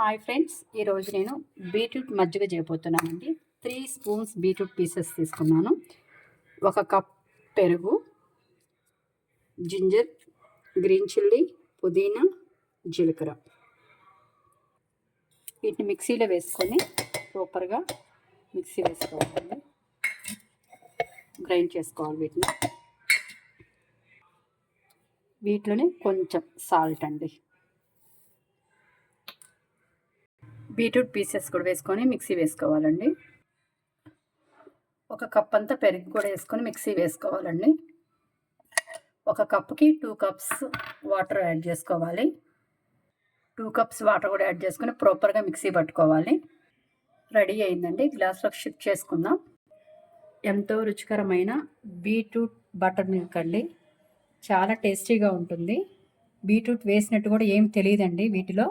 Hi friends, ఈరోజు నేను beetroot మజ్జిగ చేయబోతున్నానండి. 3 స్పూన్స్ బీట్రూట్ పీసెస్ తీసుకున్నాను. 1 కప్ పెరుగు, జింజర్, గ్రీన్ చిల్లీ, పుదీనా, జీలకర్ర. వీటిని మిక్సీలో వేసుకొని ప్రాపర్గా మిక్సీ వేసుకోవాలండి. గ్రైండ్ చేసుకోవాలి. వీటిలోనే కొంచెం సాల్ట్ అండి. బీట్రూట్ పీసెస్ కూడా వేసుకొని మిక్సీ వేసుకోవాలండి. 1 కప్ అంతా పెరుగు కూడా వేసుకొని మిక్సీ వేసుకోవాలండి. 1 కప్కి 2 కప్స్ వాటర్ యాడ్ చేసుకోవాలి. 2 కప్స్ వాటర్ కూడా యాడ్ చేసుకొని ప్రాపర్గా మిక్సీ పట్టుకోవాలి. రెడీ అయిందండి. గ్లాస్లోకి షిఫ్ట్ చేసుకుందాం. ఎంతో రుచికరమైన బీట్రూట్ బటర్ మిల్క్ అండి. చాలా టేస్టీగా ఉంటుంది. బీట్రూట్ వేసినట్టు కూడా ఏమి తెలియదండి వీటిలో.